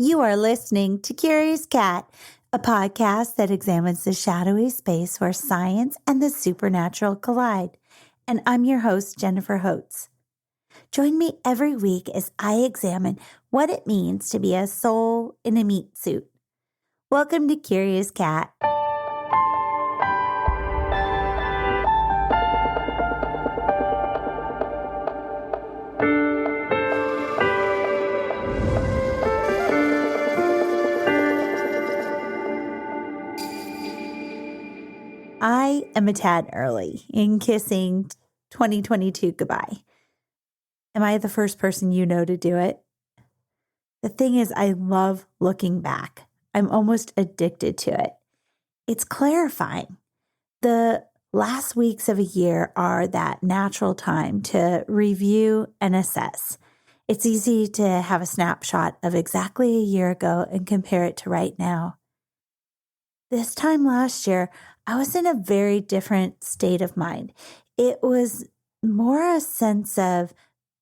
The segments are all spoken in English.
You are listening to Curious Cat, a podcast that examines the shadowy space where science and the supernatural collide. And I'm your host, Jennifer Holtz. Join me every week as I examine what it means to be a soul in a meat suit. Welcome to Curious Cat. I am a tad early in kissing 2022 goodbye. Am I the first person you know to do it? The thing is, I love looking back. I'm almost addicted to it. It's clarifying. The last weeks of a year are that natural time to review and assess. It's easy to have a snapshot of exactly a year ago and compare it to right now. This time last year, I was in a very different state of mind. It was more a sense of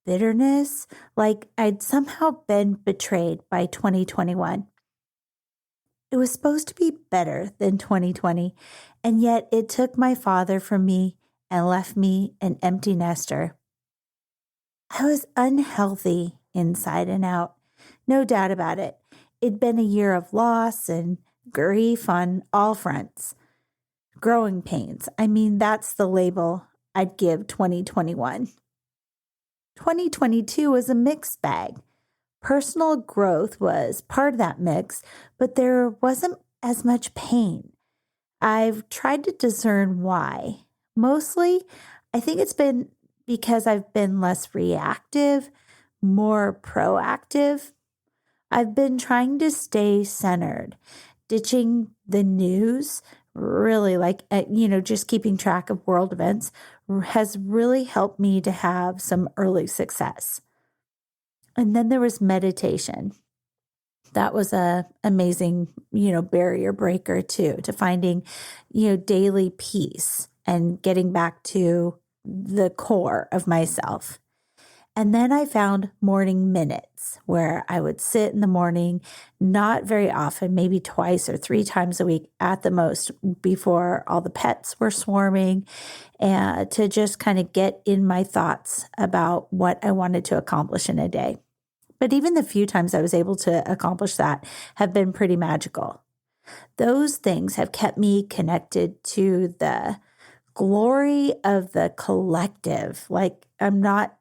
bitterness, like I'd somehow been betrayed by 2021. It was supposed to be better than 2020, and yet it took my father from me and left me an empty nester. I was unhealthy inside and out, no doubt about it. It'd been a year of loss and grief on all fronts. Growing pains. That's the label I'd give 2021. 2022 was a mixed bag. Personal growth was part of that mix, but there wasn't as much pain. I've tried to discern why. Mostly, I think it's been because I've been less reactive, more proactive. I've been trying to stay centered, ditching the news, really just keeping track of world events has really helped me to have some early success. And then there was meditation. That was a amazing, barrier breaker too, to finding, daily peace and getting back to the core of myself. And then I found morning minutes where I would sit in the morning, not very often, maybe twice or 3 times a week at the most before all the pets were swarming, and to just kind of get in my thoughts about what I wanted to accomplish in a day. But even the few times I was able to accomplish that have been pretty magical. Those things have kept me connected to the glory of the collective. Like I'm not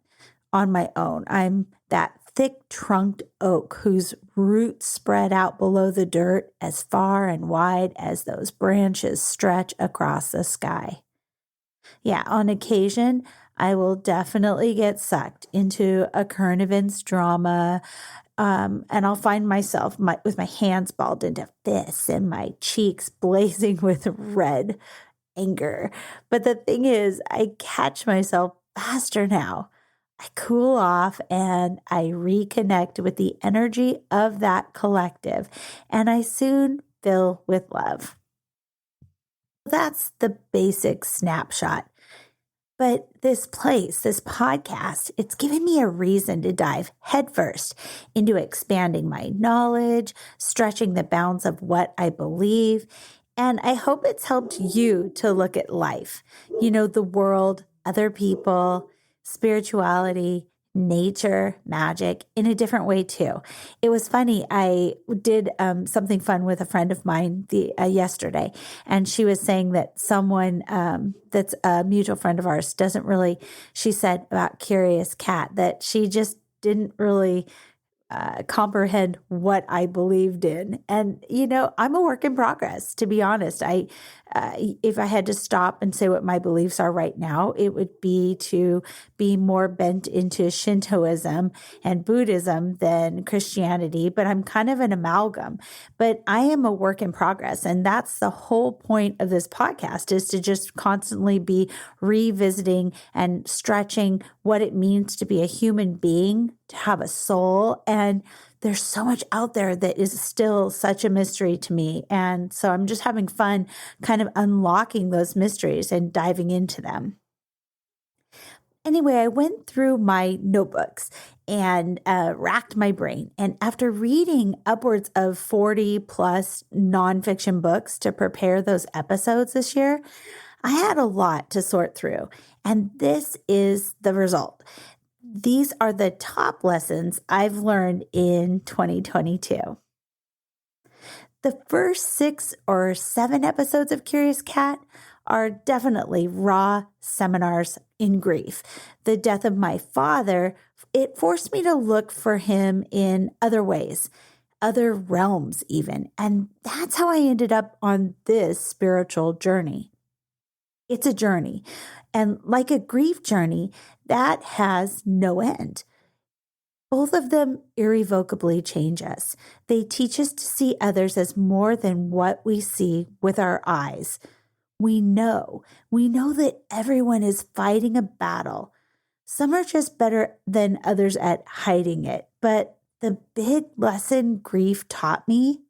on my own. I'm that thick-trunked oak whose roots spread out below the dirt as far and wide as those branches stretch across the sky. Yeah, on occasion, I will definitely get sucked into a current events drama, and I'll find myself with my hands balled into fists and my cheeks blazing with red anger. But the thing is, I catch myself faster now. I cool off and I reconnect with the energy of that collective, and I soon fill with love. That's the basic snapshot. But this podcast, it's given me a reason to dive headfirst into expanding my knowledge, stretching the bounds of what I believe. And I hope it's helped you to look at life, the world, other people, spirituality, nature, magic in a different way too. It was funny. I did something fun with a friend of mine yesterday, and she was saying that someone that's a mutual friend of ours she said about Curious Cat that she just didn't really comprehend what I believed in. And, I'm a work in progress, to be honest. If I had to stop and say what my beliefs are right now, it would be to be more bent into Shintoism and Buddhism than Christianity, but I'm kind of an amalgam. But I am a work in progress. And that's the whole point of this podcast, is to just constantly be revisiting and stretching what it means to be a human being, to have a soul. And there's so much out there that is still such a mystery to me. And so I'm just having fun kind of unlocking those mysteries and diving into them. Anyway, I went through my notebooks and racked my brain. And after reading upwards of 40 plus nonfiction books to prepare those episodes this year, I had a lot to sort through. And this is the result. These are the top lessons I've learned in 2022. The first 6 or 7 episodes of Curious Cat are definitely raw seminars in grief. The death of my father, it forced me to look for him in other ways, other realms even. And that's how I ended up on this spiritual journey. It's a journey. And like a grief journey, that has no end. Both of them irrevocably change us. They teach us to see others as more than what we see with our eyes. We know that everyone is fighting a battle. Some are just better than others at hiding it. But the big lesson grief taught me,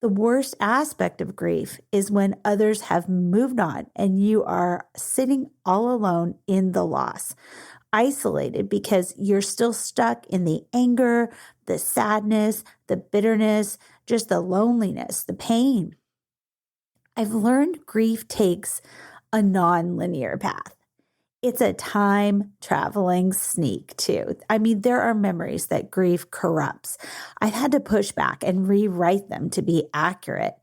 the worst aspect of grief is when others have moved on and you are sitting all alone in the loss, isolated because you're still stuck in the anger, the sadness, the bitterness, just the loneliness, the pain. I've learned grief takes a non-linear path. It's a time traveling sneak too. I mean, there are memories that grief corrupts. I've had to push back and rewrite them to be accurate.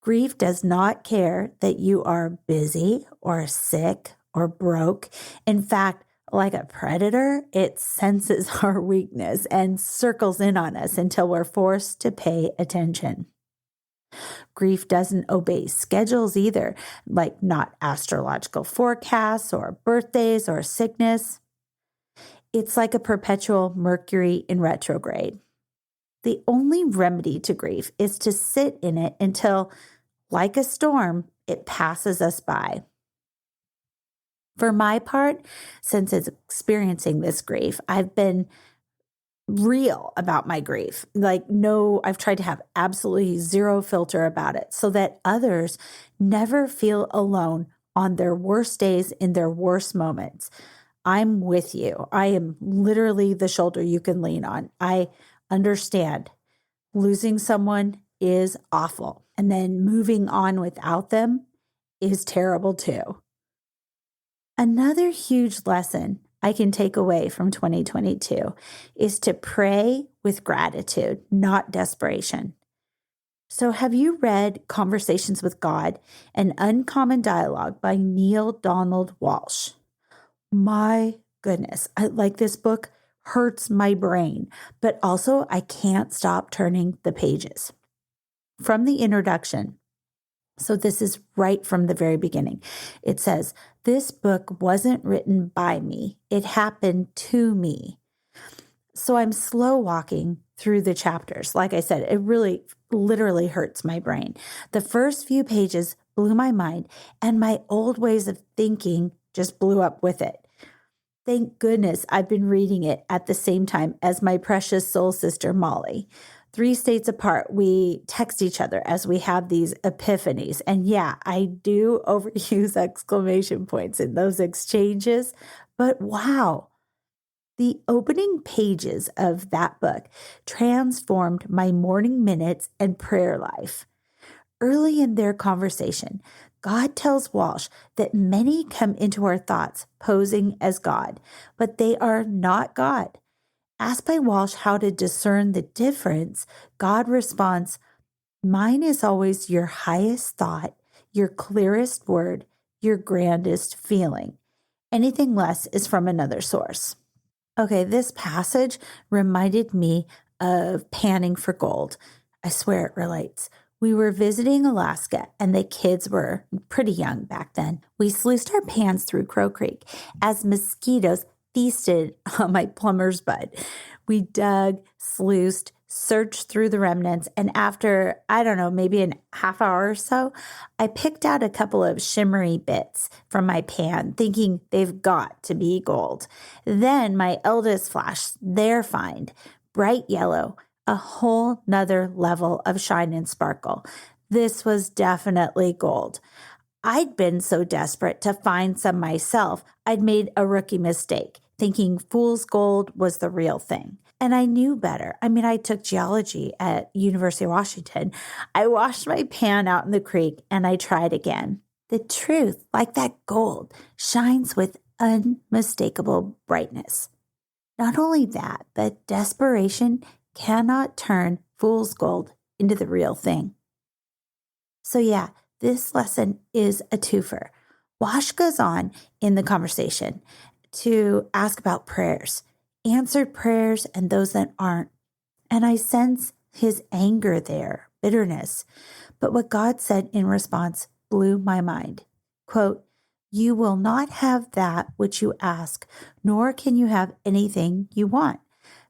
Grief does not care that you are busy or sick or broke. In fact, like a predator, it senses our weakness and circles in on us until we're forced to pay attention. Grief doesn't obey schedules either, like not astrological forecasts or birthdays or sickness. It's like a perpetual Mercury in retrograde. The only remedy to grief is to sit in it until, like a storm, it passes us by. For my part, since experiencing this grief, I've been real about my grief. I've tried to have absolutely zero filter about it so that others never feel alone on their worst days, in their worst moments. I'm with you. I am literally the shoulder you can lean on. I understand losing someone is awful, and then moving on without them is terrible too. Another huge lesson I can take away from 2022 is to pray with gratitude, not desperation. So have you read Conversations with God, an Uncommon Dialogue by Neale Donald Walsch? My goodness, this book hurts my brain, but also I can't stop turning the pages. From the introduction, so this is right from the very beginning. It says, this book wasn't written by me. It happened to me. So I'm slow walking through the chapters. Like I said, it really literally hurts my brain. The first few pages blew my mind, and my old ways of thinking just blew up with it. Thank goodness I've been reading it at the same time as my precious soul sister, Molly. 3 states apart, we text each other as we have these epiphanies. And yeah, I do overuse exclamation points in those exchanges, but wow. The opening pages of that book transformed my morning minutes and prayer life. Early in their conversation, God tells Walsh that many come into our thoughts posing as God, but they are not God. Asked by Walsh how to discern the difference, God responds, mine is always your highest thought, your clearest word, your grandest feeling. Anything less is from another source. Okay, this passage reminded me of panning for gold. I swear it relates. We were visiting Alaska, and the kids were pretty young back then. We sluiced our pans through Crow Creek as mosquitoes feasted on my plumber's butt. We dug, sluiced, searched through the remnants, and after, maybe a half hour or so, I picked out a couple of shimmery bits from my pan, thinking they've got to be gold. Then my eldest flashed their find, bright yellow, a whole nother level of shine and sparkle. This was definitely gold. I'd been so desperate to find some myself, I'd made a rookie mistake, thinking fool's gold was the real thing. And I knew better. I mean, I took geology at University of Washington. I washed my pan out in the creek and I tried again. The truth, like that gold, shines with unmistakable brightness. Not only that, but desperation cannot turn fool's gold into the real thing. So yeah, this lesson is a twofer. Wash goes on in the conversation to ask about prayers, answered prayers and those that aren't. And I sense his anger there, bitterness. But what God said in response blew my mind. Quote, "You will not have that which you ask, nor can you have anything you want.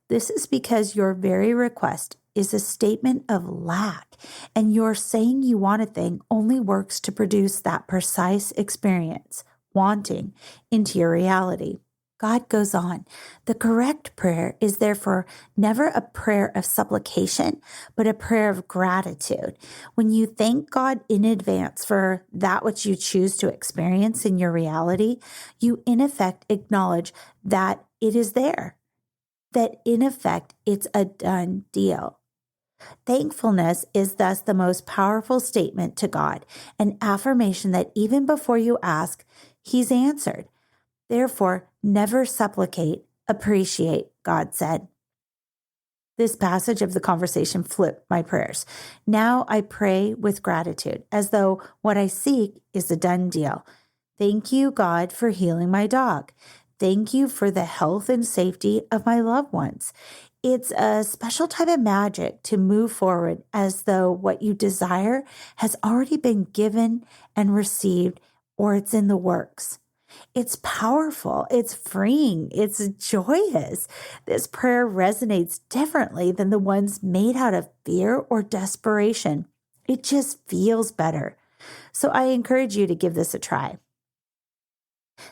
This is because your very request is a statement of lack, and your saying you want a thing only works to produce that precise experience, wanting, into your reality." God goes on. The correct prayer is therefore never a prayer of supplication, but a prayer of gratitude. When you thank God in advance for that which you choose to experience in your reality, you in effect acknowledge that it is there, that in effect it's a done deal. Thankfulness is thus the most powerful statement to God, an affirmation that even before you ask, He's answered. Therefore, never supplicate, appreciate, God said. This passage of the conversation flipped my prayers. Now I pray with gratitude, as though what I seek is a done deal. Thank you, God, for healing my dog. Thank you for the health and safety of my loved ones. It's a special type of magic to move forward as though what you desire has already been given and received, or it's in the works. It's powerful, it's freeing, it's joyous. This prayer resonates differently than the ones made out of fear or desperation. It just feels better. So I encourage you to give this a try.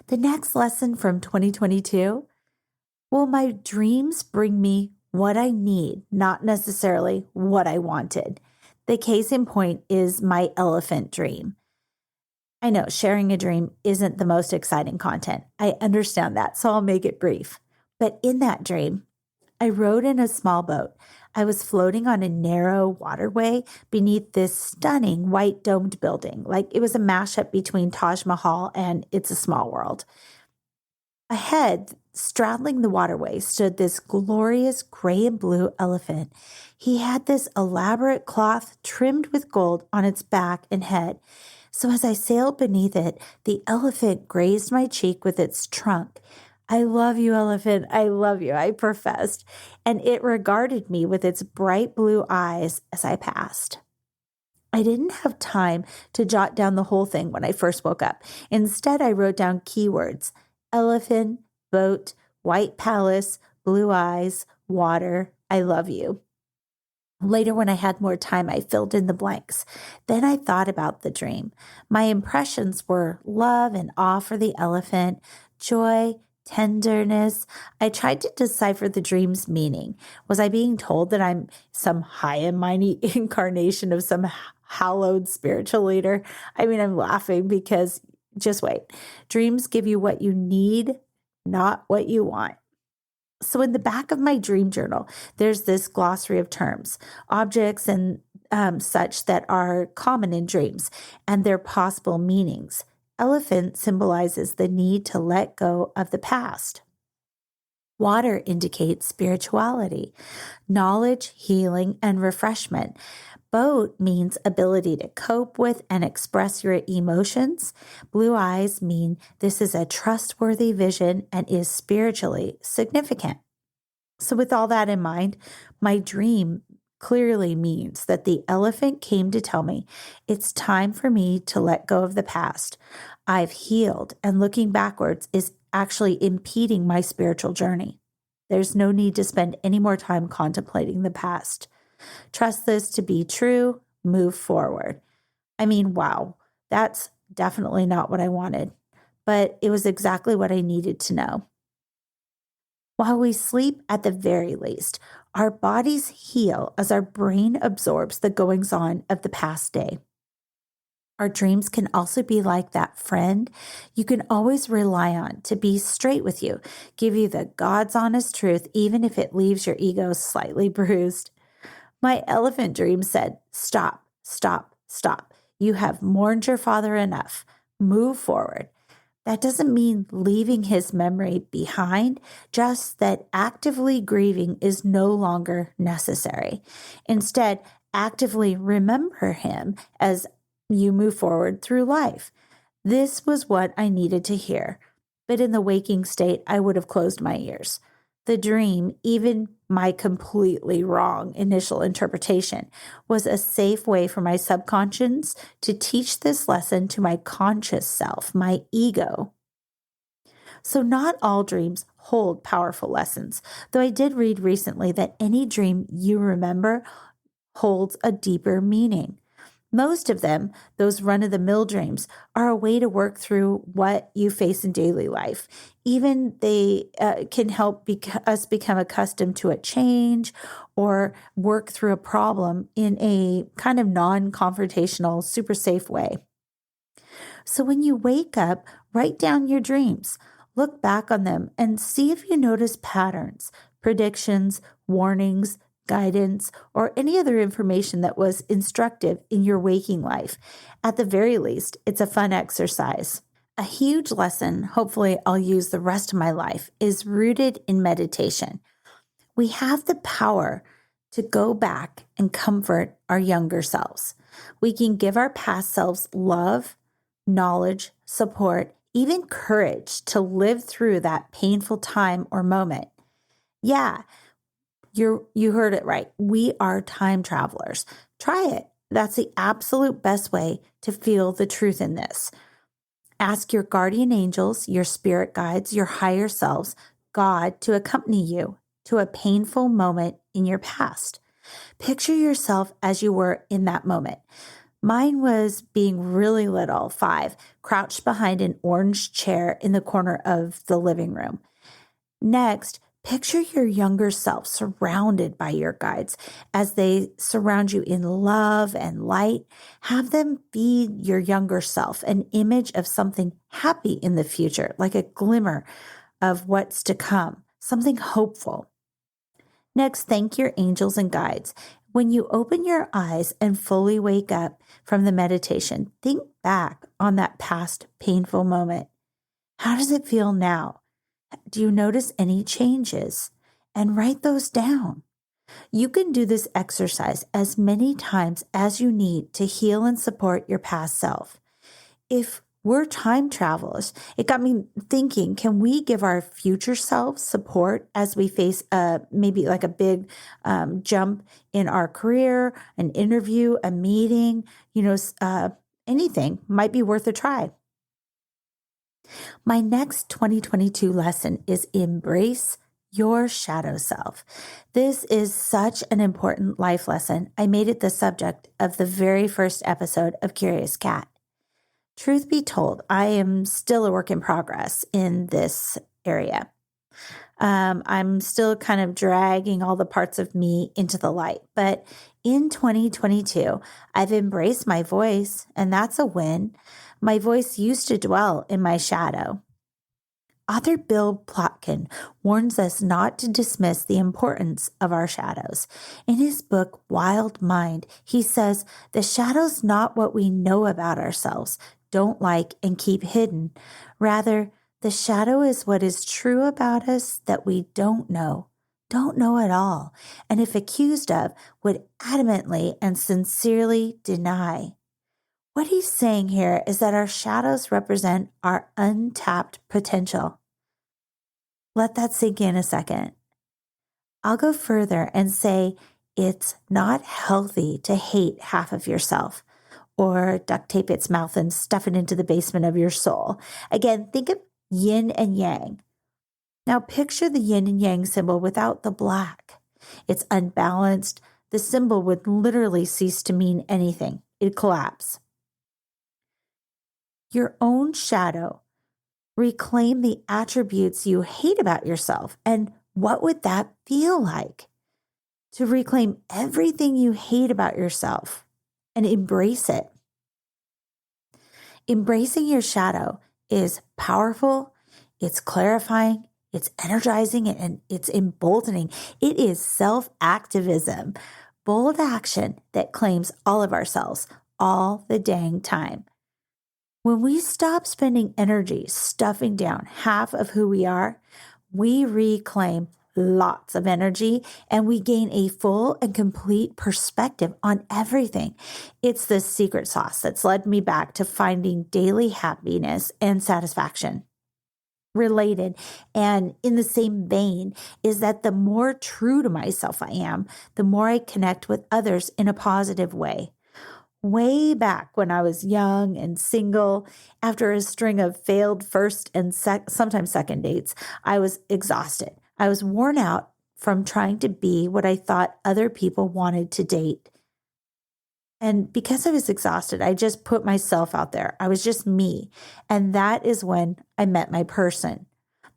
The next lesson from 2022, will my dreams bring me what I need, not necessarily what I wanted? The case in point is my elephant dream. I know sharing a dream isn't the most exciting content. I understand that, so I'll make it brief. But in that dream, I rode in a small boat. I was floating on a narrow waterway beneath this stunning white domed building. Like it was a mashup between Taj Mahal and It's a Small World. Ahead, straddling the waterway, stood this glorious gray and blue elephant. He had this elaborate cloth trimmed with gold on its back and head. So as I sailed beneath it, the elephant grazed my cheek with its trunk. "I love you, elephant. I love you," I professed, and it regarded me with its bright blue eyes as I passed. I didn't have time to jot down the whole thing when I first woke up. Instead, I wrote down keywords: elephant, boat, white palace, blue eyes, water, I love you. Later, when I had more time, I filled in the blanks. Then I thought about the dream. My impressions were love and awe for the elephant, joy, tenderness. I tried to decipher the dream's meaning. Was I being told that I'm some high and mighty incarnation of some hallowed spiritual leader? I mean, I'm laughing because just wait. Dreams give you what you need, not what you want. So in the back of my dream journal, there's this glossary of terms, objects and such that are common in dreams and their possible meanings. Elephant symbolizes the need to let go of the past. Water indicates spirituality, knowledge, healing, and refreshment. Boat means ability to cope with and express your emotions. Blue eyes mean this is a trustworthy vision and is spiritually significant. So with all that in mind, my dream clearly means that the elephant came to tell me it's time for me to let go of the past. I've healed, and looking backwards is actually impeding my spiritual journey. There's no need to spend any more time contemplating the past. Trust this to be true, move forward. I mean, wow, that's definitely not what I wanted, but it was exactly what I needed to know. While we sleep, at the very least, our bodies heal as our brain absorbs the goings on of the past day. Our dreams can also be like that friend you can always rely on to be straight with you, give you the God's honest truth, even if it leaves your ego slightly bruised. My elephant dream said, "Stop, stop, stop. You have mourned your father enough. Move forward." That doesn't mean leaving his memory behind, just that actively grieving is no longer necessary. Instead, actively remember him as you move forward through life. This was what I needed to hear. But in the waking state, I would have closed my ears. The dream, even my completely wrong initial interpretation, was a safe way for my subconscious to teach this lesson to my conscious self, my ego. So not all dreams hold powerful lessons, though I did read recently that any dream you remember holds a deeper meaning. Most of them, those run-of-the-mill dreams, are a way to work through what you face in daily life. Even they can help us become accustomed to a change or work through a problem in a kind of non-confrontational, super safe way. So when you wake up, write down your dreams. Look back on them and see if you notice patterns, predictions, warnings, guidance, or any other information that was instructive in your waking life. At the very least, it's a fun exercise. A huge lesson, hopefully I'll use the rest of my life, is rooted in meditation. We have the power to go back and comfort our younger selves. We can give our past selves love, knowledge, support, even courage to live through that painful time or moment. Yeah, you heard it right. We are time travelers. Try it. That's the absolute best way to feel the truth in this. Ask your guardian angels, your spirit guides, your higher selves, God, to accompany you to a painful moment in your past. Picture yourself as you were in that moment. Mine was being really little, 5, crouched behind an orange chair in the corner of the living room. Next, picture your younger self surrounded by your guides as they surround you in love and light. Have them be your younger self, an image of something happy in the future, like a glimmer of what's to come, something hopeful. Next, thank your angels and guides. When you open your eyes and fully wake up from the meditation, think back on that past painful moment. How does it feel now? Do you notice any changes? And write those down. You can do this exercise as many times as you need to heal and support your past self. If we're time travelers, it got me thinking, can we give our future selves support as we face maybe like a big jump in our career, an interview, a meeting, anything might be worth a try. My next 2022 lesson is embrace your shadow self. This is such an important life lesson. I made it the subject of the very first episode of Curious Cat. Truth be told, I am still a work in progress in this area. I'm still kind of dragging all the parts of me into the light. But in 2022, I've embraced my voice, and that's a win. My voice used to dwell in my shadow. Author Bill Plotkin warns us not to dismiss the importance of our shadows. In his book, Wild Mind, he says, the shadow's not what we know about ourselves, don't like, and keep hidden. Rather, the shadow is what is true about us that we don't know at all, and if accused of, would adamantly and sincerely deny. What he's saying here is that our shadows represent our untapped potential. Let that sink in a second. I'll go further and say it's not healthy to hate half of yourself or duct tape its mouth and stuff it into the basement of your soul. Again, think of yin and yang. Now picture the yin and yang symbol without the black. It's unbalanced. The symbol would literally cease to mean anything. It'd collapse. Your own shadow. Reclaim the attributes you hate about yourself. And what would that feel like? To reclaim everything you hate about yourself and embrace it. Embracing your shadow is powerful, it's clarifying, it's energizing, and it's emboldening. It is self-activism, bold action that claims all of ourselves all the dang time. When we stop spending energy stuffing down half of who we are, we reclaim lots of energy and we gain a full and complete perspective on everything. It's the secret sauce that's led me back to finding daily happiness and satisfaction. Related and in the same vein is that the more true to myself I am, the more I connect with others in a positive way. Way back when I was young and single, after a string of failed first and sometimes second dates, I was exhausted. I was worn out from trying to be what I thought other people wanted to date. And because I was exhausted, I just put myself out there. I was just me. And that is when I met my person.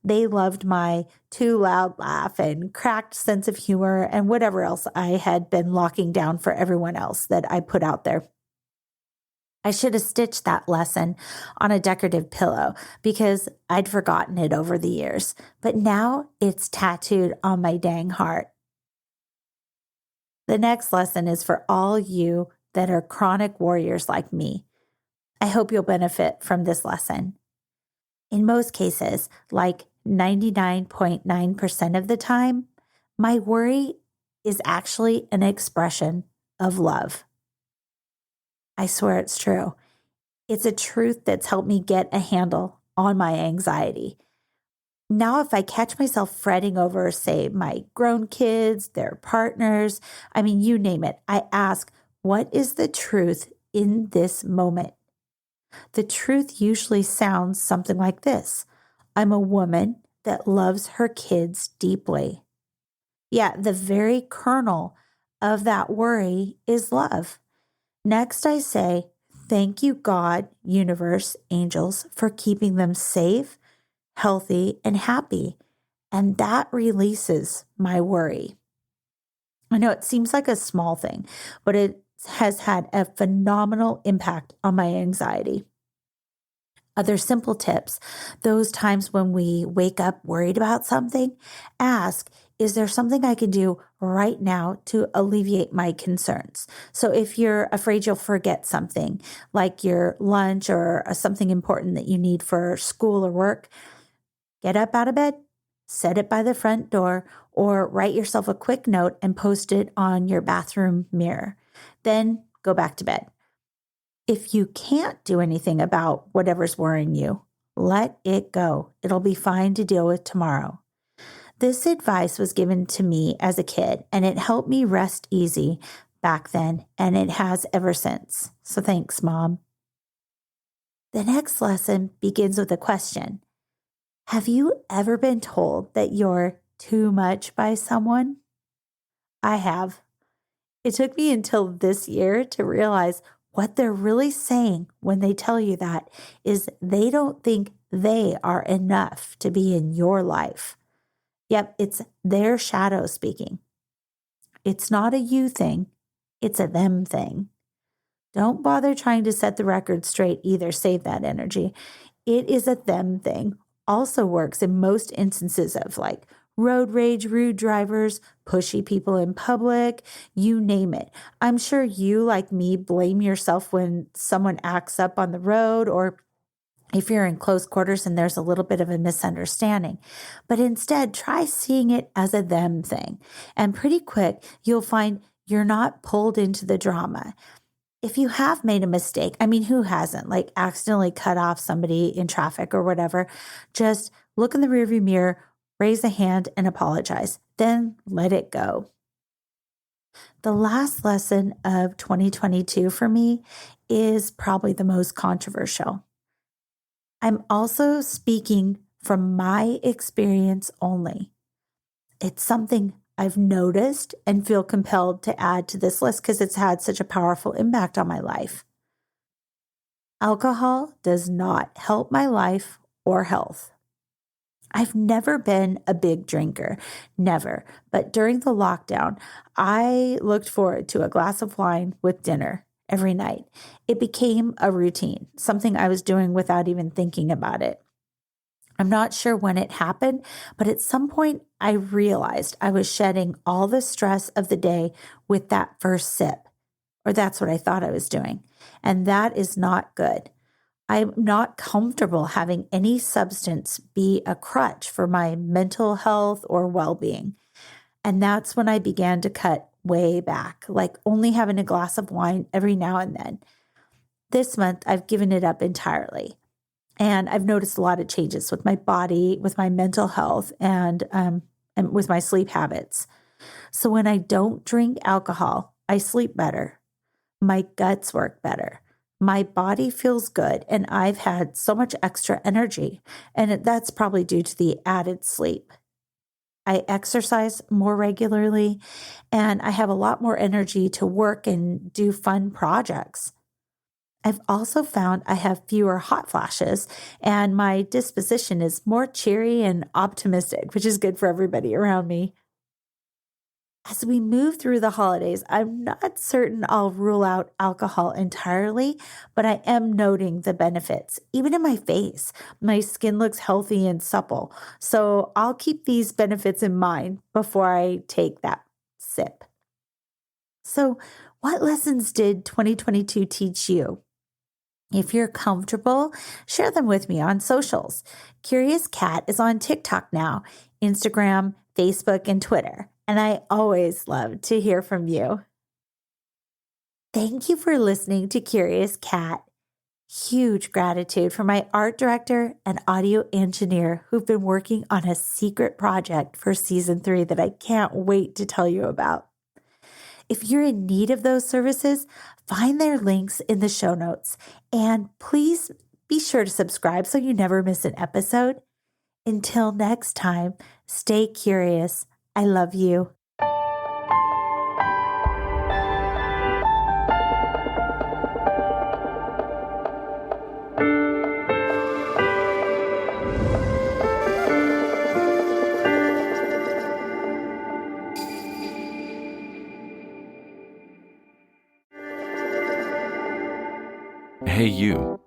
They loved my too loud laugh and cracked sense of humor and whatever else I had been locking down for everyone else that I put out there. I should have stitched that lesson on a decorative pillow because I'd forgotten it over the years. But now it's tattooed on my dang heart. The next lesson is for all you that are chronic warriors like me. I hope you'll benefit from this lesson. In most cases, like 99.9% of the time, my worry is actually an expression of love. I swear it's true. It's a truth that's helped me get a handle on my anxiety. Now, if I catch myself fretting over, say, my grown kids, their partners, you name it, I ask, what is the truth in this moment? The truth usually sounds something like this. I'm a woman that loves her kids deeply. Yeah, the very kernel of that worry is love. Next, I say, thank you, God, universe, angels, for keeping them safe, healthy, and happy. And that releases my worry. I know it seems like a small thing, but it has had a phenomenal impact on my anxiety. Other simple tips, those times when we wake up worried about something, ask, is there something I can do right now to alleviate my concerns? So if you're afraid you'll forget something like your lunch or something important that you need for school or work, get up out of bed, set it by the front door, or write yourself a quick note and post it on your bathroom mirror. Then go back to bed. If you can't do anything about whatever's worrying you, let it go. It'll be fine to deal with tomorrow. This advice was given to me as a kid, and it helped me rest easy back then, and it has ever since. So thanks, Mom. The next lesson begins with a question. Have you ever been told that you're too much by someone? I have. It took me until this year to realize what they're really saying when they tell you that is they don't think they are enough to be in your life. Yep, it's their shadow speaking. It's not a you thing, it's a them thing. Don't bother trying to set the record straight either. Save that energy. It is a them thing. Also works in most instances of like road rage, rude drivers, pushy people in public, you name it. I'm sure you, like me, blame yourself when someone acts up on the road or if you're in close quarters and there's a little bit of a misunderstanding. But instead, try seeing it as a them thing. And pretty quick, you'll find you're not pulled into the drama. If you have made a mistake, who hasn't, like accidentally cut off somebody in traffic or whatever, just look in the rearview mirror, raise a hand and apologize. Then let it go. The last lesson of 2022 for me is probably the most controversial. I'm also speaking from my experience only. It's something I've noticed and feel compelled to add to this list because it's had such a powerful impact on my life. Alcohol does not help my life or health. I've never been a big drinker, never. But during the lockdown, I looked forward to a glass of wine with dinner. every night. It became a routine, something I was doing without even thinking about it. I'm not sure when it happened, but at some point I realized I was shedding all the stress of the day with that first sip, or that's what I thought I was doing. And that is not good. I'm not comfortable having any substance be a crutch for my mental health or well-being. And that's when I began to cut way back, like only having a glass of wine every now and then. This month, I've given it up entirely. And I've noticed a lot of changes with my body, with my mental health, and with my sleep habits. So when I don't drink alcohol, I sleep better. My guts work better. My body feels good, and I've had so much extra energy, and that's probably due to the added sleep. I exercise more regularly, and I have a lot more energy to work and do fun projects. I've also found I have fewer hot flashes, and my disposition is more cheery and optimistic, which is good for everybody around me. As we move through the holidays, I'm not certain I'll rule out alcohol entirely, but I am noting the benefits. Even in my face, my skin looks healthy and supple. So I'll keep these benefits in mind before I take that sip. So, what lessons did 2022 teach you? If you're comfortable, share them with me on socials. Curious Cat is on TikTok now, Instagram, Facebook, and Twitter. And I always love to hear from you. Thank you for listening to Curious Cat. Huge gratitude for my art director and audio engineer who've been working on a secret project for season 3 that I can't wait to tell you about. If you're in need of those services, find their links in the show notes. And please be sure to subscribe so you never miss an episode. Until next time, stay curious. I love you. Hey, you.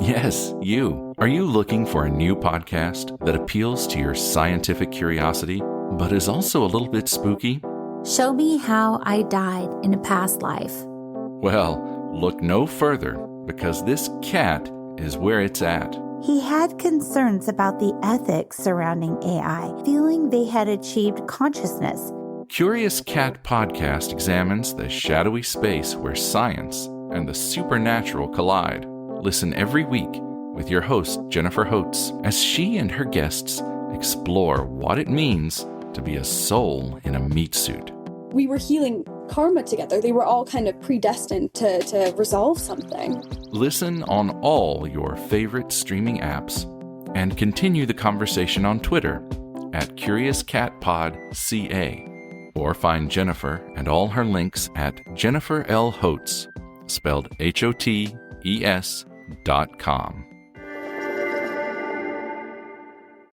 Yes, you. Are you looking for a new podcast that appeals to your scientific curiosity, but is also a little bit spooky? Show me how I died in a past life. Well, look no further, because this cat is where it's at. He had concerns about the ethics surrounding AI, feeling they had achieved consciousness. Curious Cat Podcast examines the shadowy space where science and the supernatural collide. Listen every week with your host, Jennifer Holtz, as she and her guests explore what it means to be a soul in a meat suit. We were healing karma together. They were all kind of predestined to resolve something. Listen on all your favorite streaming apps and continue the conversation on Twitter at CuriousCatPodCA, or find Jennifer and all her links at Jennifer L. Holtz, spelled HOTES.com.